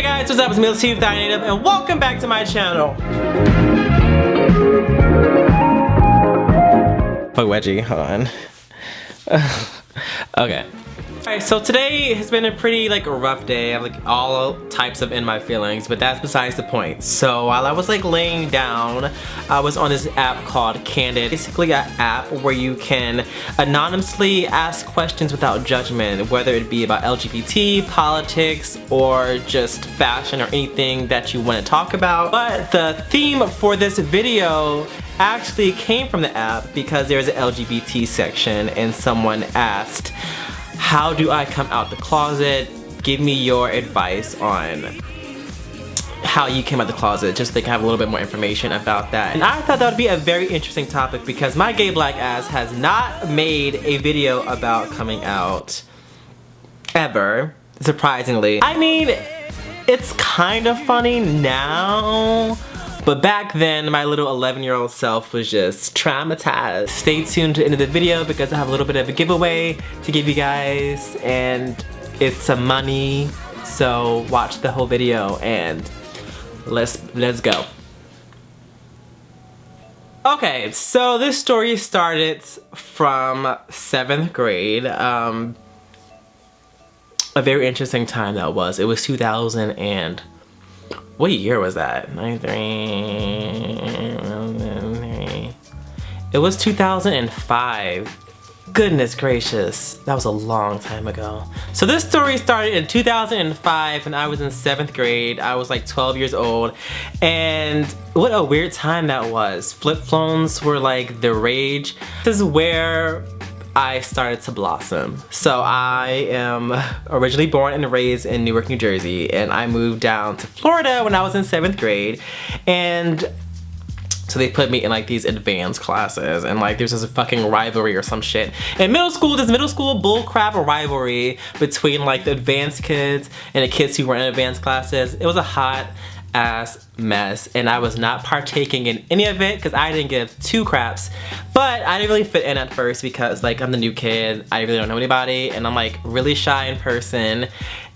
Hey guys, what's up? It's me, Lateef, Thynative, and welcome back to my channel. Fuck wedgie, hold on. Okay. Alright, so today has been a pretty rough day. I have all types of in my feelings, but that's besides the point. So while I was laying down, I was on this app called Candid. Basically an app where you can anonymously ask questions without judgment, whether it be about LGBT, politics, or just fashion or anything that you want to talk about. But the theme for this video actually came from the app because there's an LGBT section and someone asked, how do I come out the closet? Give me your advice on how you came out the closet, just so they can have a little bit more information about that. And I thought that would be a very interesting topic because my gay black ass has not made a video about coming out ever, surprisingly. I mean, it's kind of funny now, but back then, my little 11-year-old self was just traumatized. Stay tuned to the end of the video because I have a little bit of a giveaway to give you guys, and it's some money. So watch the whole video and let's go. Okay, so this story started from 7th grade. A very interesting time that was. It was 2000 and what year was that? 93. It was 2005. Goodness gracious, that was a long time ago. So this story started in 2005 and I was in 7th grade. I was 12 years old, and what a weird time that was. Flip phones were the rage. This is where I started to blossom. So I am originally born and raised in Newark, New Jersey, and I moved down to Florida when I was in 7th grade. And so they put me in these advanced classes, and there's this fucking rivalry or some shit. In middle school, this middle school bullcrap rivalry between the advanced kids and the kids who were in advanced classes. It was a hot ass mess, and I was not partaking in any of it because I didn't give two craps. But I didn't really fit in at first because I'm the new kid, I really don't know anybody, and I'm really shy in person,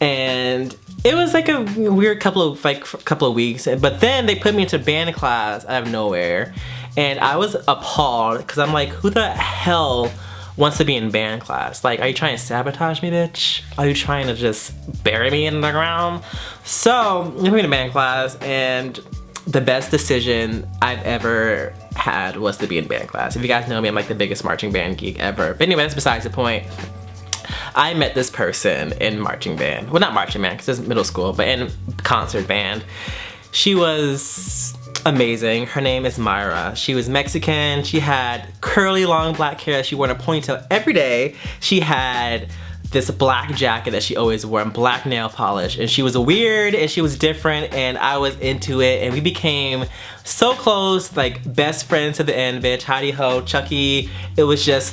and it was a weird couple of weeks. But then they put me into band class out of nowhere, and I was appalled because I'm who the hell wants to be in band class? Are you trying to sabotage me, bitch? Are you trying to just bury me in the ground? So, I'm in band class, and the best decision I've ever had was to be in band class. If you guys know me, I'm the biggest marching band geek ever. But anyway, that's besides the point. I met this person in marching band. Well, not marching band, because it's middle school, but in concert band. She was amazing. Her name is Myra. She was Mexican. She had curly long black hair. She wore a ponytail every day. She had this black jacket that she always wore and black nail polish, and she was weird and she was different, and I was into it, and we became so close, best friends to the end, bitch. Howdy ho, Chucky. It was just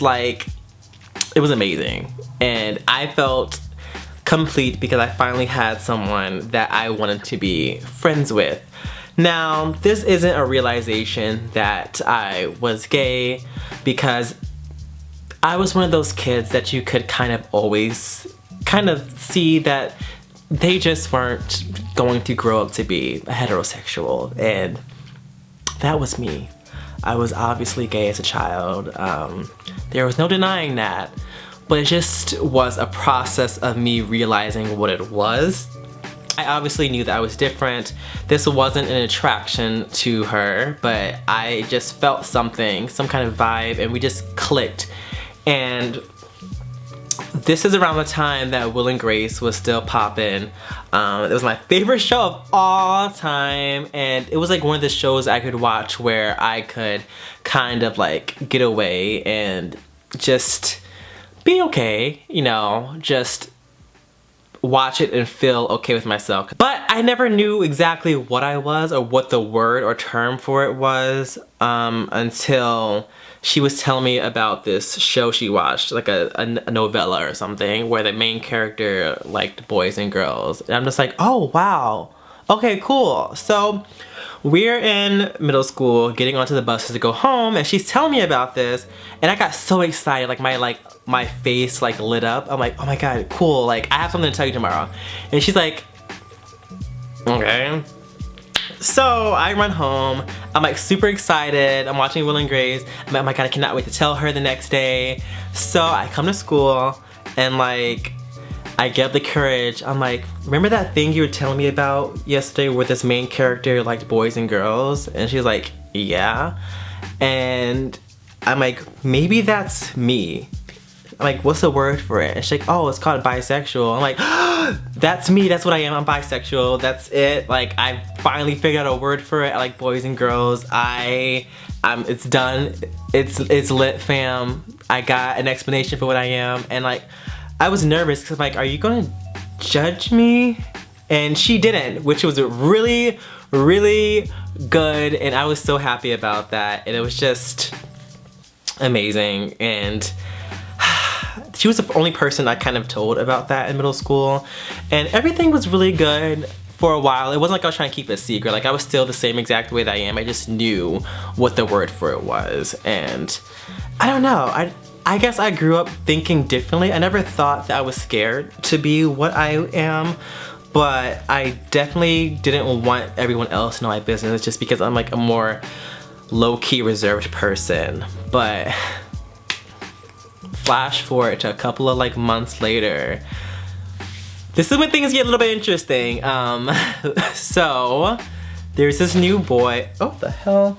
it was amazing, and I felt complete because I finally had someone that I wanted to be friends with. Now, this isn't a realization that I was gay, because I was one of those kids that you could always see that they just weren't going to grow up to be a heterosexual, and that was me. I was obviously gay as a child. There was no denying that, but it just was a process of me realizing what it was. I obviously knew that I was different. This wasn't an attraction to her, but I just felt something, some kind of vibe, and we just clicked. And this is around the time that Will and Grace was still popping. It was my favorite show of all time, and it was one of the shows I could watch where I could get away and just be okay, just watch it and feel okay with myself. But I never knew exactly what I was or what the word or term for it was until she was telling me about this show she watched, a novella or something, where the main character liked boys and girls. And I'm just oh wow, okay, cool. So we're in middle school getting onto the buses to go home, and she's telling me about this, and I got so excited, my face lit up. I'm oh my god, cool, I have something to tell you tomorrow. And she's Okay. So I run home, I'm like super excited, I'm watching Will and Grace, I'm like, oh my god, I cannot wait to tell her the next day. So I come to school and like, I get the courage, I'm like, remember that thing you were telling me about yesterday where this main character liked boys and girls? And she's like, yeah. And I'm like, maybe that's me. I'm like, what's the word for it? And she's like, oh, it's called bisexual. I'm like, oh, that's me, that's what I am, I'm bisexual, that's it. Like, I finally figured out a word for it. I like boys and girls. It's done. It's lit, fam. I got an explanation for what I am. And like, I was nervous because I'm like, are you gonna judge me? And she didn't, which was really, really good. And I was so happy about that. And it was just amazing. And she was the only person I kind of told about that in middle school. And everything was really good for a while. It wasn't like I was trying to keep it a secret. Like, I was still the same exact way that I am. I just knew what the word for it was. And I don't know. I guess I grew up thinking differently. I never thought that I was scared to be what I am. But I definitely didn't want everyone else to know my business just because I'm like a more low-key reserved person. But flash forward to a couple of like months later, this is when things get a little bit interesting. So there's this new boy. Oh, the hell?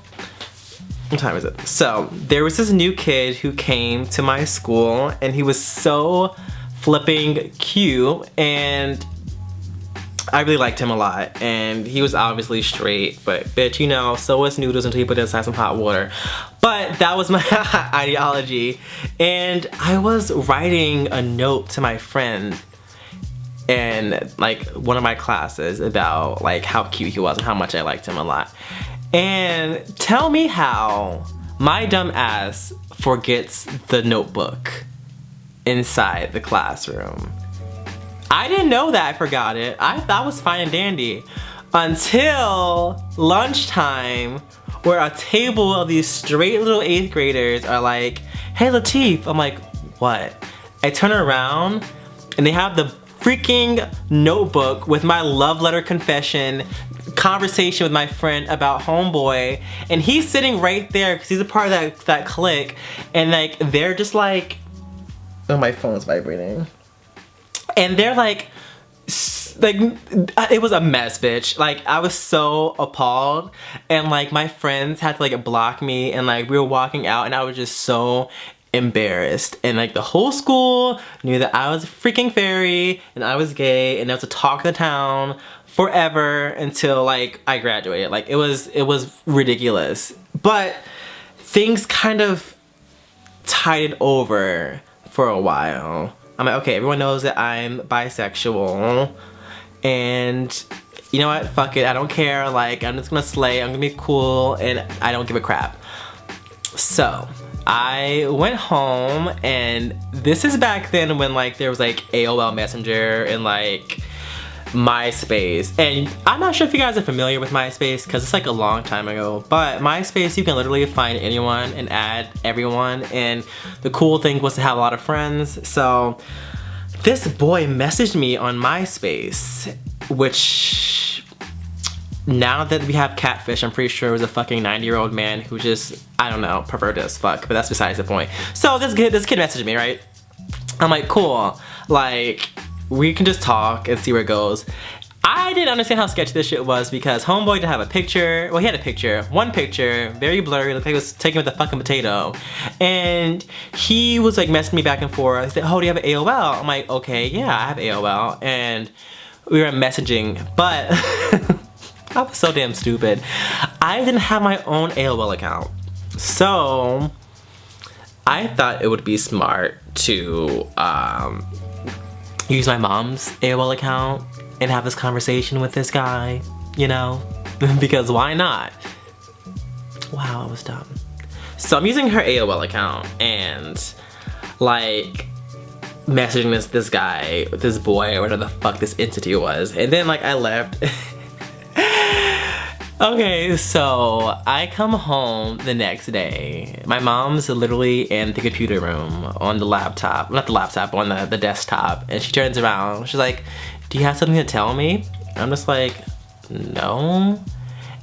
What time is it? So there was this new kid who came to my school and he was so flipping cute and I really liked him a lot. And he was obviously straight, but bitch, you know, so was noodles until you put it inside some hot water. But that was my ideology. And I was writing a note to my friend in like one of my classes about like how cute he was and how much I liked him a lot. And tell me how my dumb ass forgets the notebook inside the classroom. I didn't know that I forgot it. I thought it was fine and dandy until lunchtime, where a table of these straight little 8th graders are like, hey Lateef. I'm like, what? I turn around and they have the freaking notebook with my love letter confession conversation with my friend about homeboy, and he's sitting right there because he's a part of that clique, and like they're just like, oh, my phone's vibrating. And they're like, it was a mess, bitch. Like, I was so appalled. And like, my friends had to like block me. And like, we were walking out and I was just so embarrassed. And like, the whole school knew that I was a freaking fairy and I was gay. And that was a talk of the town forever until like, I graduated. Like, it was ridiculous. But things kind of tied it over for a while. I'm like, okay, everyone knows that I'm bisexual, and you know what, fuck it, I don't care, like, I'm just gonna slay, I'm gonna be cool, and I don't give a crap. So, I went home, and this is back then when, like, there was, like, AOL Messenger and, like, MySpace. And I'm not sure if you guys are familiar with MySpace because it's like a long time ago, but MySpace, you can literally find anyone and add everyone, and the cool thing was to have a lot of friends. So this boy messaged me on MySpace, which now that we have catfish, I'm pretty sure it was a fucking 90-year-old man who just, I don't know, perverted as fuck, but that's besides the point. So this kid messaged me, right? I'm like, cool, like, we can just talk and see where it goes. I didn't understand how sketchy this shit was because homeboy didn't have a picture. Well, he had a picture, one picture, very blurry, looked like it was taken with a fucking potato. And he was like messaging me back and forth. He said, oh, do you have an AOL? I'm like, okay, yeah, I have AOL. And we were messaging, but I was so damn stupid. I didn't have my own AOL account. So I thought it would be smart to use my mom's AOL account and have this conversation with this guy, you know? Because why not? Wow, I was dumb. So I'm using her AOL account and like messaging this guy, this boy, or whatever the fuck this entity was. And then like I left. Okay, so I come home the next day. My mom's literally in the computer room on the laptop, not the laptop, on the desktop, and she turns around. She's like, do you have something to tell me? I'm just like, no.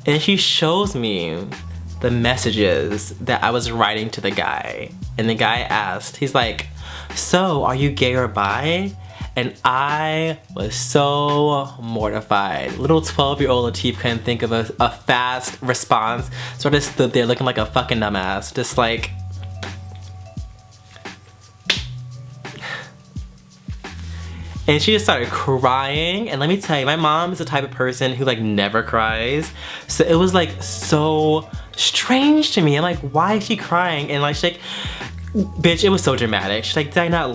And she shows me the messages that I was writing to the guy. And the guy asked, he's like, so are you gay or bi? And I was so mortified. Little 12-year-old Lateef couldn't think of a fast response. So I just stood there looking like a fucking dumbass. Just like... And she just started crying. And let me tell you, my mom is the type of person who like never cries. So it was like so strange to me. I'm like, why is she crying? And like, she's like, bitch, it was so dramatic. She's like, did I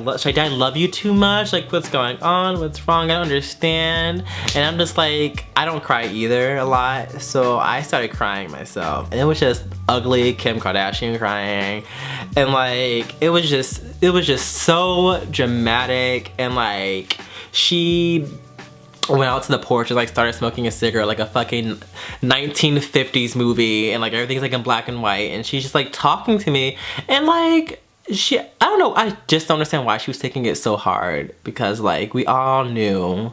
love you too much? Like, what's going on? What's wrong? I don't understand. And I'm just like, I don't cry either a lot. So I started crying myself. And it was just ugly Kim Kardashian crying. And like, it was just so dramatic. And like, she went out to the porch and like started smoking a cigarette like a fucking 1950s movie, and like everything's like in black and white, and she's just like talking to me, and like I don't know, I just don't understand why she was taking it so hard, because like we all knew,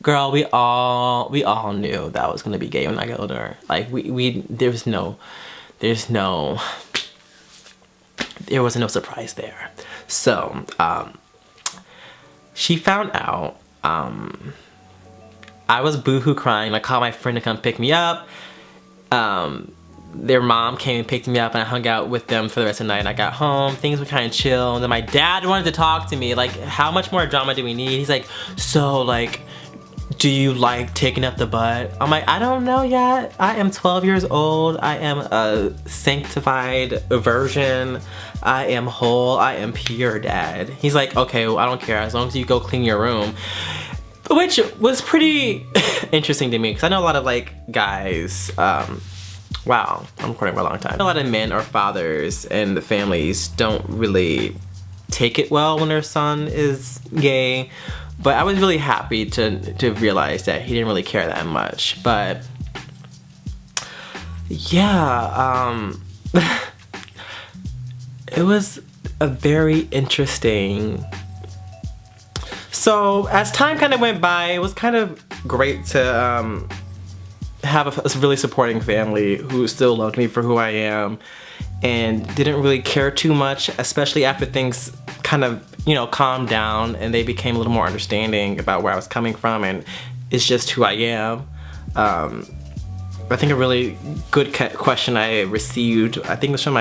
girl, we all knew that I was gonna be gay when I got older. Like there wasn't no surprise there. So she found out. I was boohoo crying. I called my friend to come pick me up. Their mom came and picked me up, and I hung out with them for the rest of the night. And I got home, things were kind of chill, and then my dad wanted to talk to me. Like, how much more drama do we need? He's like, so like, do you like taking up the butt? I'm like, I don't know yet. I am 12 years old. I am a sanctified virgin. I am whole. I am pure, Dad. He's like, okay, well, I don't care as long as you go clean your room. Which was pretty interesting to me, because I know a lot of like guys, wow, I'm recording for a long time. A lot of men or fathers and the families don't really take it well when their son is gay, but I was really happy to realize that he didn't really care that much. But yeah, it was a very interesting. So as time kind of went by, it was kind of great to have a really supporting family who still loved me for who I am and didn't really care too much, especially after things kind of, you know, calmed down and they became a little more understanding about where I was coming from, and it's just who I am. I think a really good question I received, I think it was from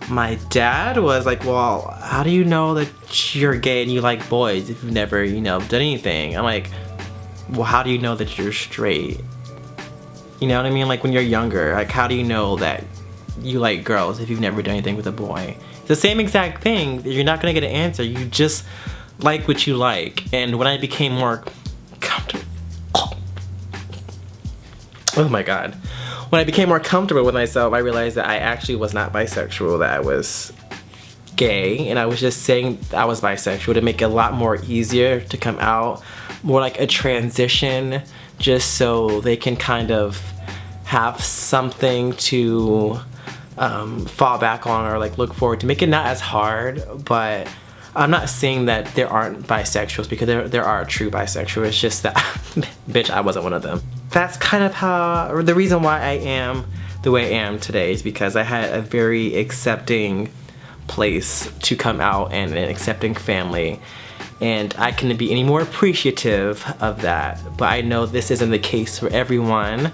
my dad, was like, well, how do you know that you're gay and you like boys if you've never, you know, done anything? I'm like, well, how do you know that you're straight? You know what I mean? Like when you're younger, like how do you know that you like girls if you've never done anything with a boy? It's the same exact thing. You're not gonna get an answer. You just like what you like. And when I became more comfortable, oh my God. When I became more comfortable with myself, I realized that I actually was not bisexual, that I was gay, and I was just saying I was bisexual to make it a lot more easier to come out, more like a transition, just so they can kind of have something to fall back on or like look forward to. Make it not as hard, but I'm not saying that there aren't bisexuals, because there are true bisexuals. It's just that, bitch, I wasn't one of them. That's kind of how, the reason why I am the way I am today is because I had a very accepting place to come out and an accepting family. And I couldn't be any more appreciative of that. But I know this isn't the case for everyone.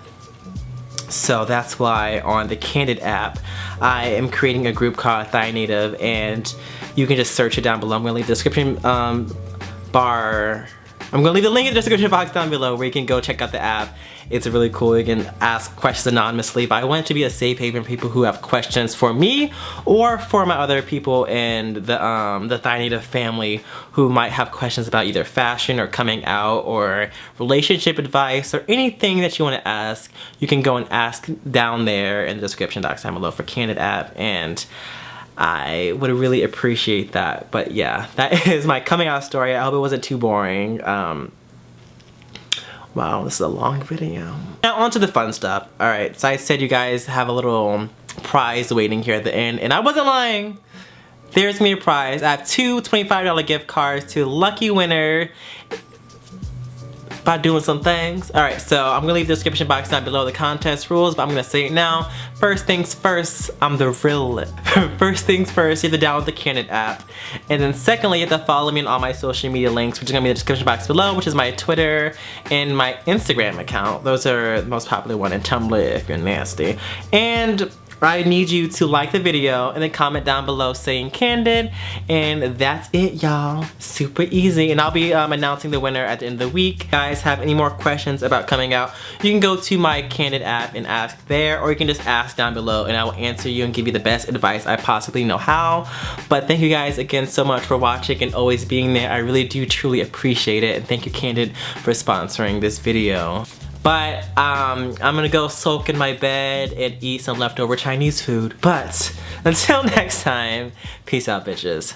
So that's why on the Candid app, I am creating a group called Thynative, and you can just search it down below. I'm gonna leave the description bar. I'm gonna leave the link in the description box down below where you can go check out the app. It's really cool. You can ask questions anonymously, but I want it to be a safe haven for people who have questions for me or for my other people in the Thynative family who might have questions about either fashion or coming out or relationship advice or anything that you want to ask. You can go and ask down there in the description box down below for Candid app, and I would really appreciate that. But yeah, that is my coming out story. I hope it wasn't too boring. Wow, this is a long video. Now on to the fun stuff. Alright, so I said you guys have a little prize waiting here at the end, and I wasn't lying. There's gonna be a prize. I have two $25 gift cards to lucky winner. by doing some things. Alright, so I'm gonna leave the description box down below the contest rules, but I'm gonna say it now. First things first, I'm the real. First things first, you have to download the Candid app. And then secondly, you have to follow me on all my social media links, which is gonna be in the description box below, which is my Twitter and my Instagram account. Those are the most popular one, and Tumblr if you're nasty. And I need you to like the video and then comment down below saying Candid, and that's it, y'all. Super easy, and I'll be announcing the winner at the end of the week. If you guys have any more questions about coming out, you can go to my Candid app and ask there, or you can just ask down below and I will answer you and give you the best advice I possibly know how. But thank you guys again so much for watching and always being there. I really do truly appreciate it, and thank you Candid for sponsoring this video. But I'm gonna go soak in my bed and eat some leftover Chinese food. But until next time, peace out, bitches.